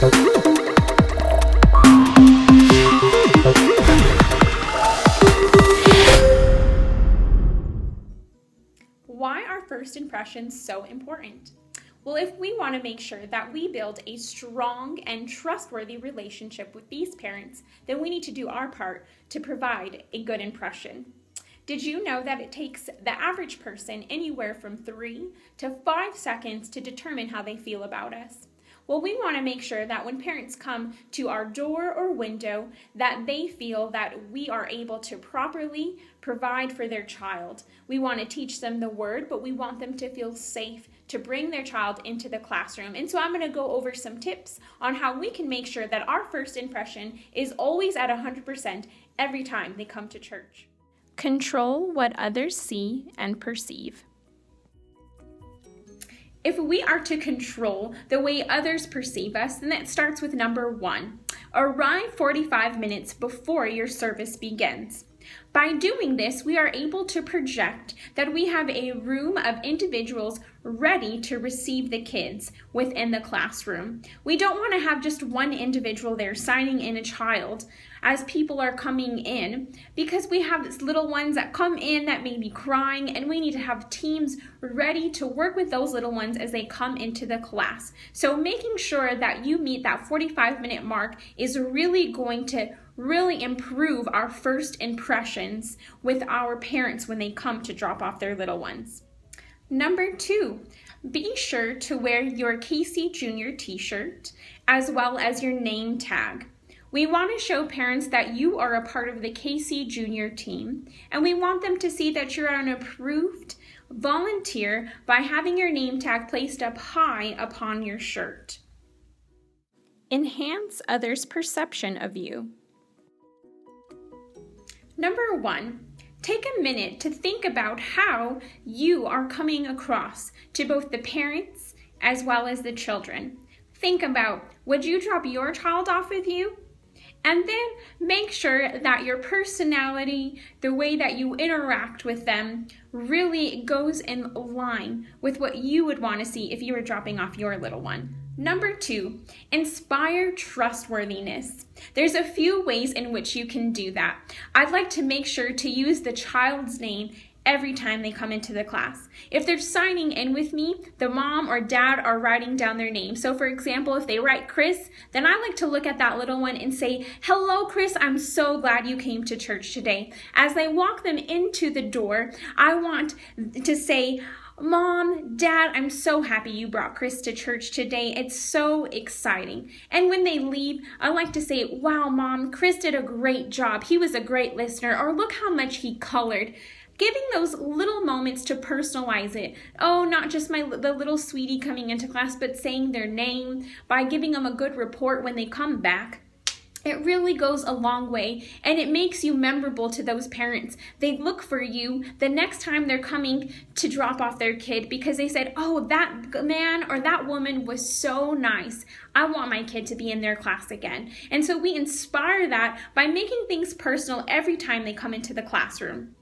Why are first impressions so important? Well, if we want to make sure that we build a strong and trustworthy relationship with these parents, then we need to do our part to provide a good impression. Did you know that it takes the average person anywhere from 3 to 5 seconds to determine how they feel about us? Well, we want to make sure that when parents come to our door or window, that they feel that we are able to properly provide for their child. We want to teach them the word, but we want them to feel safe to bring their child into the classroom. And so I'm going to go over some tips on how we can make sure that our first impression is always at 100% every time they come to church. Control what others see and perceive. If we are to control the way others perceive us, then that starts with number 1. Arrive 45 minutes before your service begins. By doing this, we are able to project that we have a room of individuals ready to receive the kids within the classroom. We don't want to have just one individual there signing in a child as people are coming in, because we have little ones that come in that may be crying, and we need to have teams ready to work with those little ones as they come into the class. So making sure that you meet that 45-minute mark is really going to improve our first impressions with our parents when they come to drop off their little ones. Number 2, be sure to wear your KC Junior t-shirt as well as your name tag. We want to show parents that you are a part of the KC Junior team, and we want them to see that you're an approved volunteer by having your name tag placed up high upon your shirt. Enhance others' perception of you. Number 1, take a minute to think about how you are coming across to both the parents as well as the children. Think about, would you drop your child off with you? And then make sure that your personality, the way that you interact with them, really goes in line with what you would want to see if you were dropping off your little one. Number 2, inspire trustworthiness. There's a few ways in which you can do that. I'd like to make sure to use the child's name every time they come into the class. If they're signing in with me, the mom or dad are writing down their name. So for example, if they write Chris, then I like to look at that little one and say, "Hello, Chris, I'm so glad you came to church today." As I walk them into the door, I want to say, "Mom, Dad, I'm so happy you brought Chris to church today. It's so exciting." And when they leave, I like to say, "Wow, Mom, Chris did a great job. He was a great listener," or "Look how much he colored." Giving those little moments to personalize it. Oh, not just the little sweetie coming into class, but saying their name, by giving them a good report when they come back. It really goes a long way, and it makes you memorable to those parents. They look for you the next time they're coming to drop off their kid because they said, "Oh, that man or that woman was so nice. I want my kid to be in their class again." And so we inspire that by making things personal every time they come into the classroom.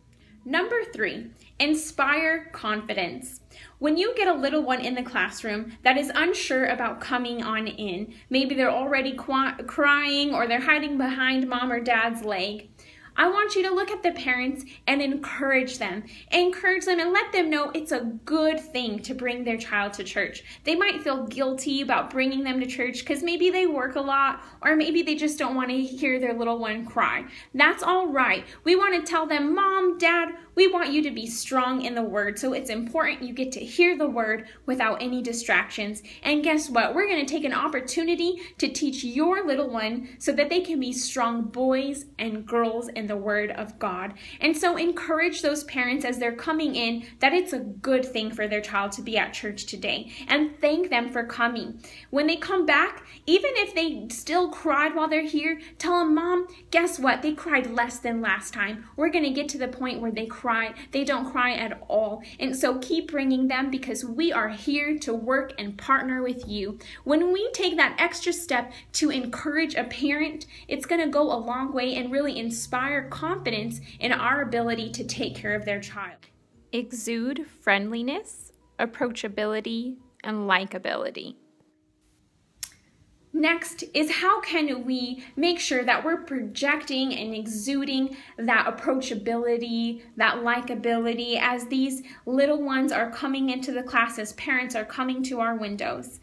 Number 3, inspire confidence. When you get a little one in the classroom that is unsure about coming on in, maybe they're already crying or they're hiding behind mom or dad's leg, I want you to look at the parents and encourage them. Encourage them and let them know it's a good thing to bring their child to church. They might feel guilty about bringing them to church because maybe they work a lot, or maybe they just don't want to hear their little one cry. That's all right. We want to tell them, "Mom, Dad, we want you to be strong in the word, so it's important you get to hear the word without any distractions." And guess what? We're going to take an opportunity to teach your little one so that they can be strong boys and girls in the word of God. And so encourage those parents as they're coming in that it's a good thing for their child to be at church today, and thank them for coming. When they come back, even if they still cried while they're here, tell them, "Mom, guess what? They cried less than last time. We're going to get to the point where they don't cry at all." And so keep bringing them, because we are here to work and partner with you. When we take that extra step to encourage a parent, it's going to go a long way and really inspire confidence in our ability to take care of their child. Exude friendliness, approachability, and likability. Next is how can we make sure that we're projecting and exuding that approachability, that likability as these little ones are coming into the class, as parents are coming to our windows.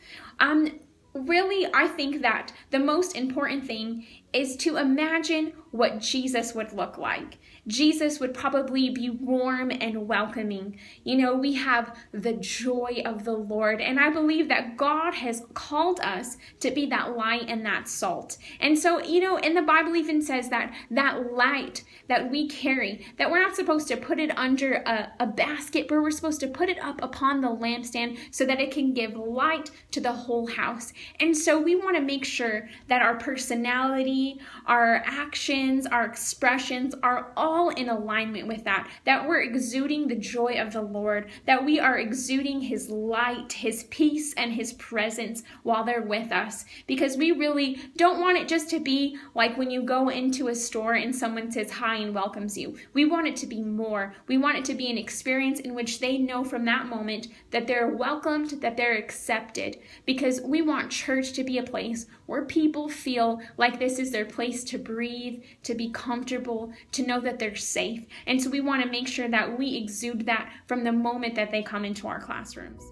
Really, I think that the most important thing is to imagine what Jesus would look like. Jesus would probably be warm and welcoming. We have the joy of the Lord, and I believe that God has called us to be that light and that salt. And so, and the Bible even says that that light that we carry, that we're not supposed to put it under a basket, but we're supposed to put it up upon the lampstand so that it can give light to the whole house. And so we want to make sure that our personality, our actions, our expressions are all in alignment with that we're exuding the joy of the Lord, that we are exuding His light, His peace, and His presence while they're with us. Because we really don't want it just to be like when you go into a store and someone says hi and welcomes you. We want it to be more. We want it to be an experience in which they know from that moment that they're welcomed, that they're accepted. Because we want church to be a place where people feel like this is their place to breathe, to be comfortable, to know that they're safe. And so we want to make sure that we exude that from the moment that they come into our classrooms.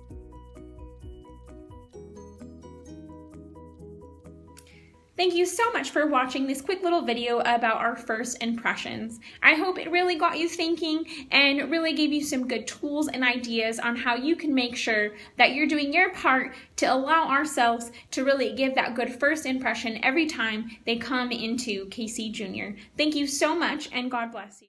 Thank you so much for watching this quick little video about our first impressions. I hope it really got you thinking and really gave you some good tools and ideas on how you can make sure that you're doing your part to allow ourselves to really give that good first impression every time they come into KC Junior. Thank you so much, and God bless you.